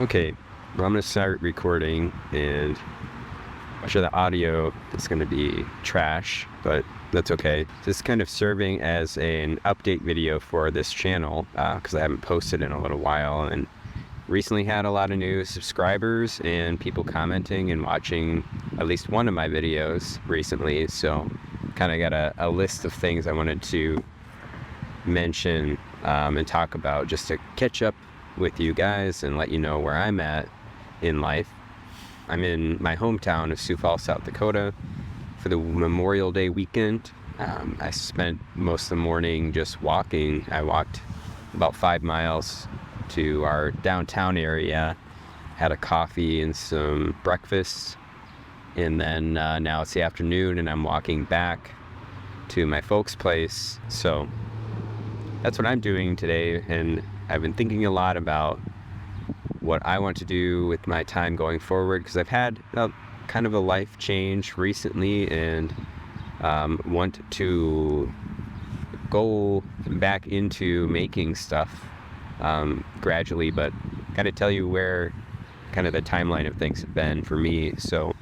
Okay, well, I'm going to start recording, and I'm sure the audio is going to be trash, but that's okay. This is kind of serving as an update video for this channel because I haven't posted in a little while, and recently had a lot of new subscribers and people commenting and watching at least one of my videos recently. So kind of got a list of things I wanted to mention and talk about just to catch up with you guys and let you know where I'm at in life. I'm in my hometown of Sioux Falls, South Dakota for the Memorial Day weekend. I spent most of the morning just walking. I walked about 5 miles to our downtown area, had a coffee and some breakfast, and then now it's the afternoon and I'm walking back to my folks' place. So that's what I'm doing today, and I've been thinking a lot about what I want to do with my time going forward, because I've had kind of a life change recently and want to go back into making stuff gradually, but gotta tell you where kind of the timeline of things have been for me. So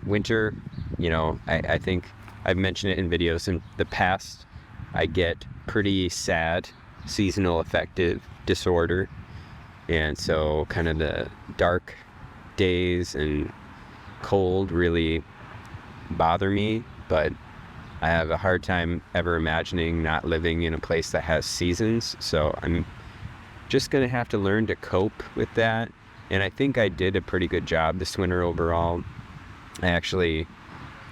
winter, I think I've mentioned it in videos in the past, I get pretty sad seasonal affective disorder, and so kind of the dark days and cold really bother me, but I have a hard time ever imagining not living in a place that has seasons. So I'm just gonna have to learn to cope with that, and I think I did a pretty good job this winter overall. I actually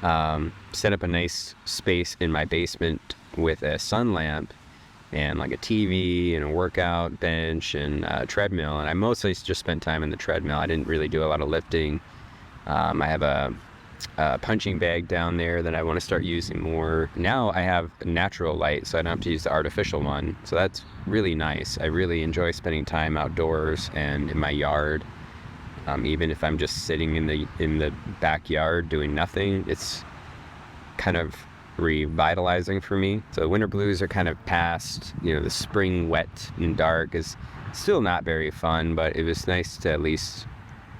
set up a nice space in my basement with a sun lamp and like a TV and a workout bench and a treadmill, and I mostly just spent time in the treadmill. I didn't really do a lot of lifting. I have a punching bag down there that I want to start using more. Now I have natural light, so I don't have to use the artificial one, so that's really nice. I really enjoy spending time outdoors and in my yard. Even if I'm just sitting in the backyard doing nothing, it's kind of revitalizing for me. So winter blues are kind of past. The spring wet and dark is still not very fun, but it was nice to at least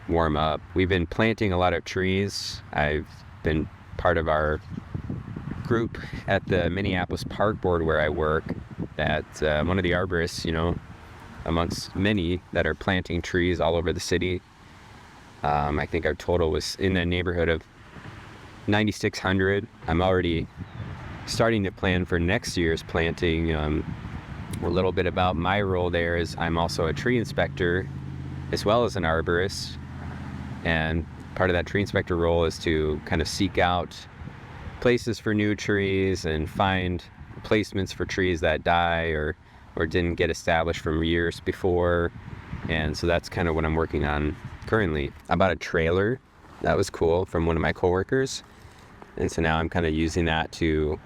warm up. We've been planting a lot of trees. I've been part of our group at the Minneapolis Park Board where I work, that one of the arborists, amongst many that are planting trees all over the city. I think our total was in the neighborhood of 9,600. I'm already starting to plan for next year's planting. A little bit about my role there is I'm also a tree inspector as well as an arborist, and part of that tree inspector role is to kind of seek out places for new trees and find replacements for trees that die or didn't get established from years before. And so that's kind of what I'm working on currently. I bought a trailer. That was cool, from one of my coworkers. And so now I'm kind of using that to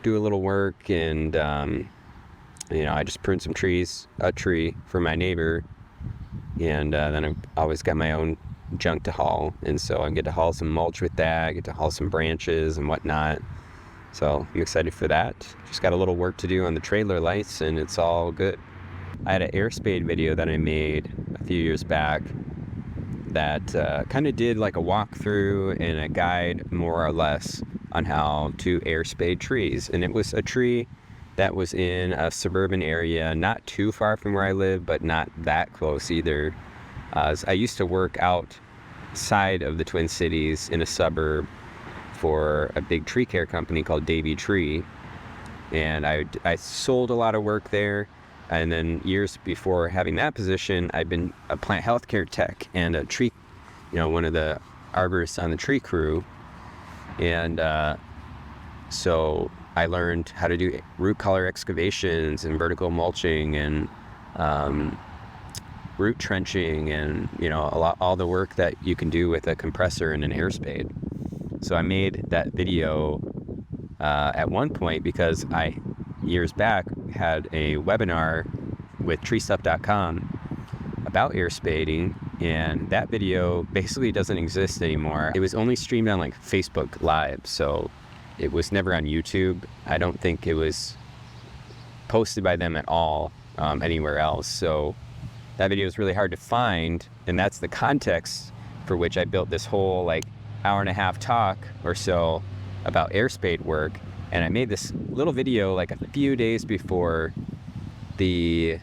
do a little work, and I just pruned some trees, a tree for my neighbor, and then I've always got my own junk to haul, and so I get to haul some mulch with that, I get to haul some branches and whatnot. So I'm excited for that. Just got a little work to do on the trailer lights, and it's all good. I had an Airspade video that I made a few years back that kind of did like a walkthrough and a guide, more or less, on how to airspade trees. And it was a tree that was in a suburban area, not too far from where I live, but not that close either. I used to work outside of the Twin Cities in a suburb for a big tree care company called Davey Tree, and I sold a lot of work there. And then years before having that position, I've been a plant healthcare tech and a tree, one of the arborists on the tree crew. And so I learned how to do root collar excavations and vertical mulching and root trenching and, all the work that you can do with a compressor and an Airspade. So I made that video at one point because I, years back, had a webinar with treestuff.com about airspading, and that video basically doesn't exist anymore. It was only streamed on like Facebook Live, so it was never on YouTube. I don't think it was posted by them at all anywhere else. So that video is really hard to find, and that's the context for which I built this whole like hour-and-a-half talk or so about Airspade work. And I made this little video like a few days before the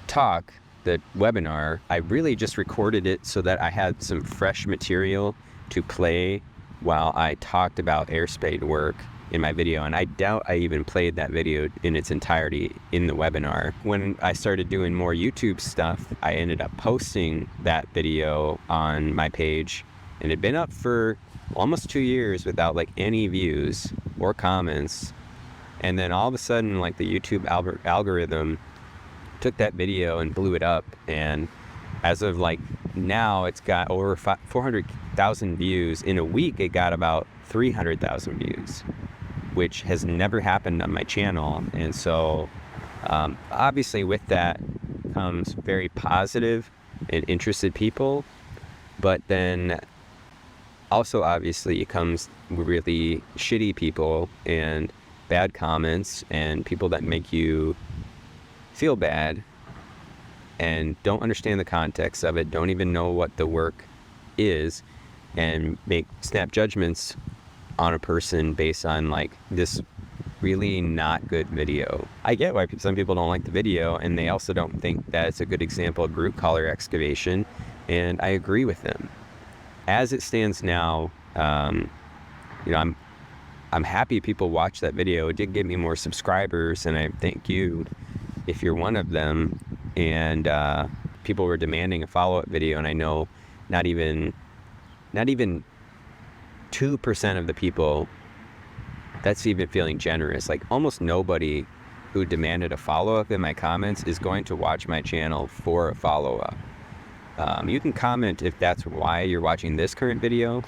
talk, the webinar. I really just recorded it so that I had some fresh material to play while I talked about Airspade work in my video, and I doubt I even played that video in its entirety in the webinar. When I started doing more YouTube stuff, I ended up posting that video on my page, and it had been up for almost 2 years without like any views or comments. And then all of a sudden, like the YouTube algorithm took that video and blew it up, and as of like now, it's got over 400,000 views. In a week, it got about 300,000 views, which has never happened on my channel. And so obviously with that comes very positive and interested people, but then also obviously it comes really shitty people and bad comments and people that make you feel bad and don't understand the context of it, don't even know what the work is, and snap judgments on a person based on like this really not good video. I get why some people don't like the video, and they also don't think that it's a good example of root collar excavation, and I agree with them. As it stands now, you know, I'm happy people watch that video. It did give me more subscribers, and I thank you if you're one of them. And people were demanding a follow-up video, and I know not even 2% of the people, that's even feeling generous. Like almost nobody who demanded a follow-up in my comments is going to watch my channel for a follow-up. You can comment if that's why you're watching this current video,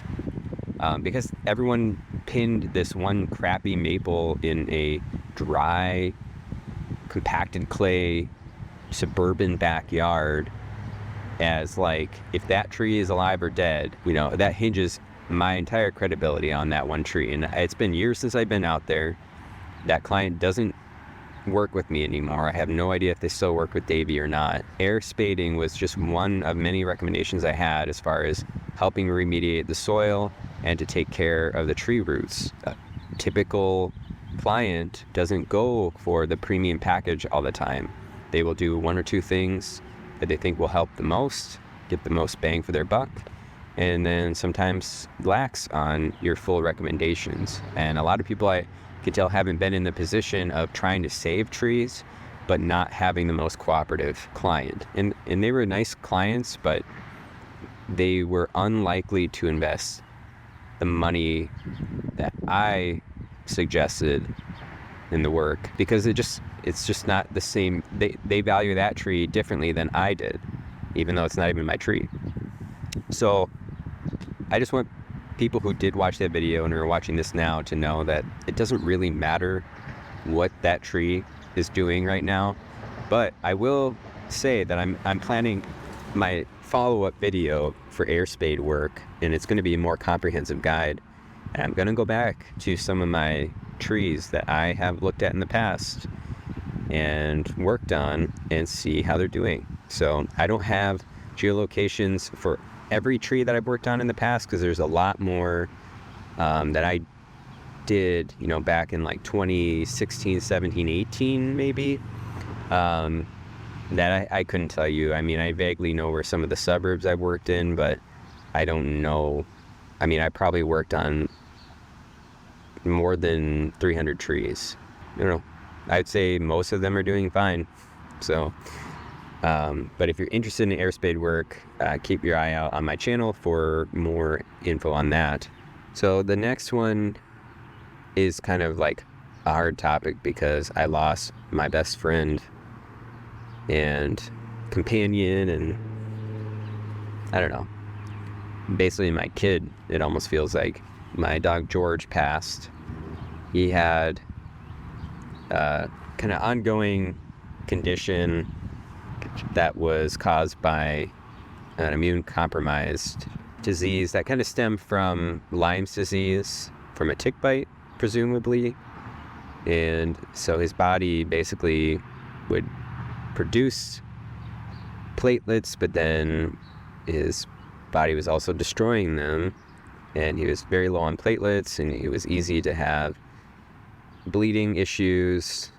because everyone pinned this one crappy maple in a dry, compacted clay suburban backyard as like, if that tree is alive or dead, you know, that hinges my entire credibility on that one tree. And it's been years since I've been out there. That client doesn't work with me anymore. I have no idea if they still work with Davey or not. Air spading was just one of many recommendations I had as far as helping remediate the soil and to take care of the tree roots. A typical client doesn't go for the premium package all the time. They will do one or two things that they think will help the most, get the most bang for their buck, and then sometimes lax on your full recommendations. And a lot of people I can tell haven't been in the position of trying to save trees, but not having the most cooperative client. And they were nice clients, but they were unlikely to invest the money that I suggested in the work, because it's just not the same. They value that tree differently than I did, even though it's not even my tree. So I just want people who did watch that video and are watching this now to know that it doesn't really matter what that tree is doing right now. But I will say that I'm planning my follow-up video for Airspade work, and it's going to be a more comprehensive guide. And I'm going to go back to some of my trees that I have looked at in the past and worked on and see how they're doing. So I don't have geolocations for every tree that I've worked on in the past, because there's a lot more that I did, you know, back in like 2016, 17, 18 maybe, that I couldn't tell you. I mean, I vaguely know where some of the suburbs I've worked in, but I don't know. I mean, I probably worked on more than 300 trees. You know, I'd say most of them are doing fine. So, but if you're interested in Airspade work, keep your eye out on my channel for more info on that. So the next one is kind of like a hard topic, because I lost my best friend and companion, and I don't know, basically my kid. It almost feels like my dog George passed. He had kind of ongoing condition that was caused by an immune-compromised disease that kind of stemmed from Lyme's disease, from a tick bite, presumably. And so his body basically would produce platelets, but then his body was also destroying them, and he was very low on platelets, and it was easy to have bleeding issues,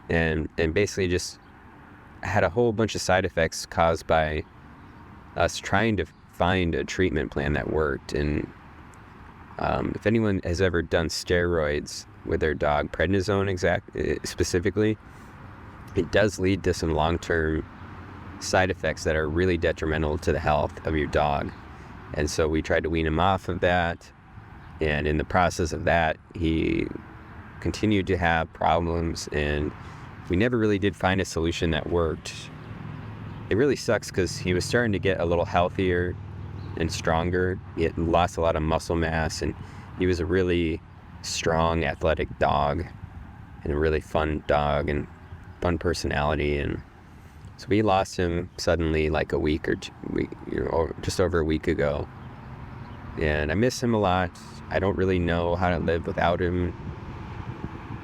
and basically just had a whole bunch of side effects caused by us trying to find a treatment plan that worked. And if anyone has ever done steroids with their dog, prednisone specifically, it does lead to some long-term side effects that are really detrimental to the health of your dog. And so we tried to wean him off of that, and in the process of that, he continued to have problems, and we never really did find a solution that worked. It really sucks because he was starting to get a little healthier and stronger. He had lost a lot of muscle mass, and he was a really strong, athletic dog, and a really fun dog, and fun personality. And so we lost him suddenly, like a week or two, just over a week ago. And I miss him a lot. I don't really know how to live without him,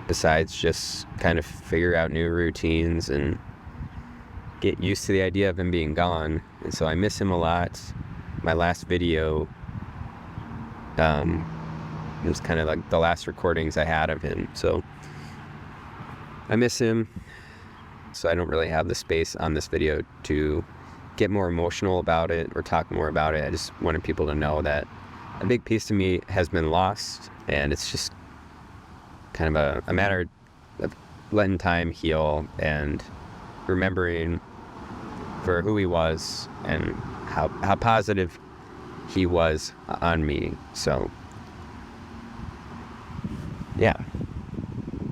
besides just kind of figure out new routines and get used to the idea of him being gone. And so I miss him a lot. My last video, it was kind of like the last recordings I had of him. So I miss him. So I don't really have the space on this video to get more emotional about it or talk more about it. I just wanted people to know that a big piece of me has been lost, and it's just kind of a matter of letting time heal and remembering for who he was and how positive he was on me. So yeah.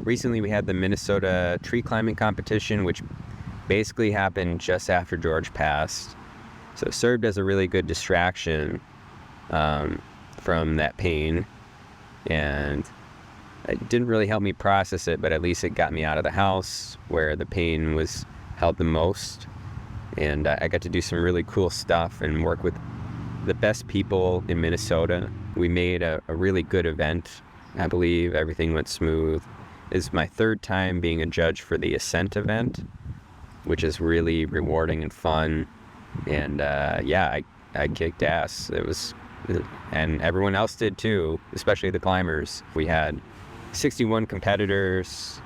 Recently we had the Minnesota tree climbing competition, which basically happened just after George passed. So it served as a really good distraction from that pain, and it didn't really help me process it, but at least it got me out of the house where the pain was held the most. And I got to do some really cool stuff and work with the best people in Minnesota. We made a really good event. I believe everything went smooth. It's my third time being a judge for the Ascent event, which is really rewarding and fun. And yeah, I kicked ass. And everyone else did too, especially the climbers. We had 61 competitors.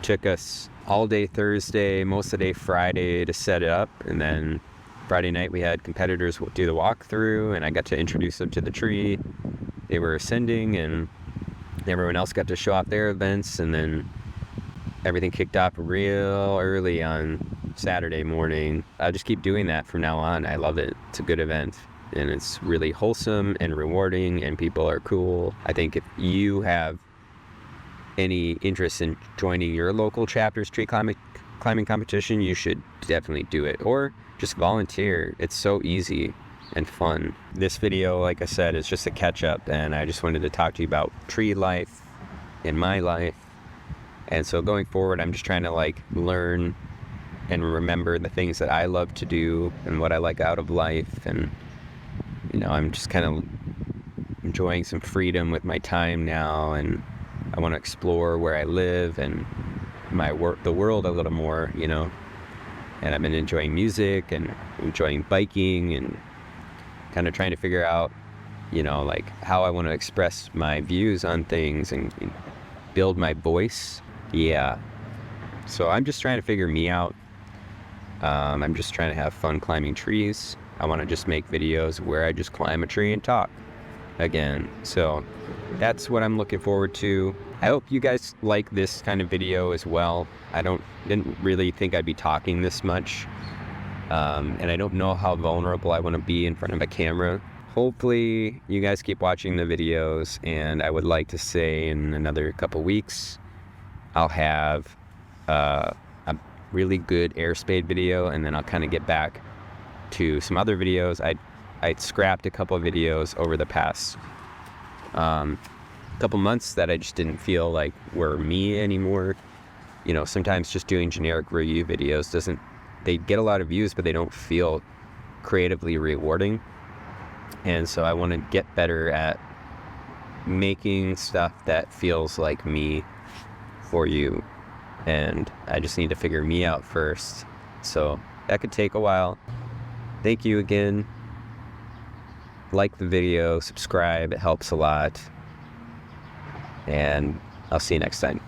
Took us all day Thursday, most of the day Friday to set it up, and then Friday night we had competitors do the walkthrough, and I got to introduce them to the tree. They were ascending, and everyone else got to show off their events, and then everything kicked off real early on Saturday morning. I'll just keep doing that from now on. I love it. It's a good event, and it's really wholesome and rewarding, and people are cool. I think if you have any interest in joining your local chapter's tree climbing competition, you should definitely do it, or just volunteer. It's so easy and fun. This video, like I said, is just a catch up, and I just wanted to talk to you about tree life in my life. And so going forward, I'm just trying to learn and remember the things that I love to do and what I like out of life. And I'm just kind of enjoying some freedom with my time now, and I want to explore where I live and the world a little more, and I've been enjoying music and enjoying biking and kind of trying to figure out, how I want to express my views on things and build my voice. Yeah. So I'm just trying to figure me out. I'm just trying to have fun climbing trees. I want to just make videos where I just climb a tree and talk again. So that's what I'm looking forward to. I hope you guys like this kind of video as well. I didn't really think I'd be talking this much. And I don't know how vulnerable I want to be in front of a camera. Hopefully you guys keep watching the videos, and I would like to say in another couple weeks, I'll have a really good Airspade video, and then I'll kind of get back to some other videos. I'd scrapped a couple of videos over the past couple months that I just didn't feel like were me anymore. Sometimes just doing generic review videos they get a lot of views, but they don't feel creatively rewarding. And so I want to get better at making stuff that feels like me for you. And I just need to figure me out first, So that could take a while. Thank you again. Like the video, subscribe, it helps a lot. And I'll see you next time.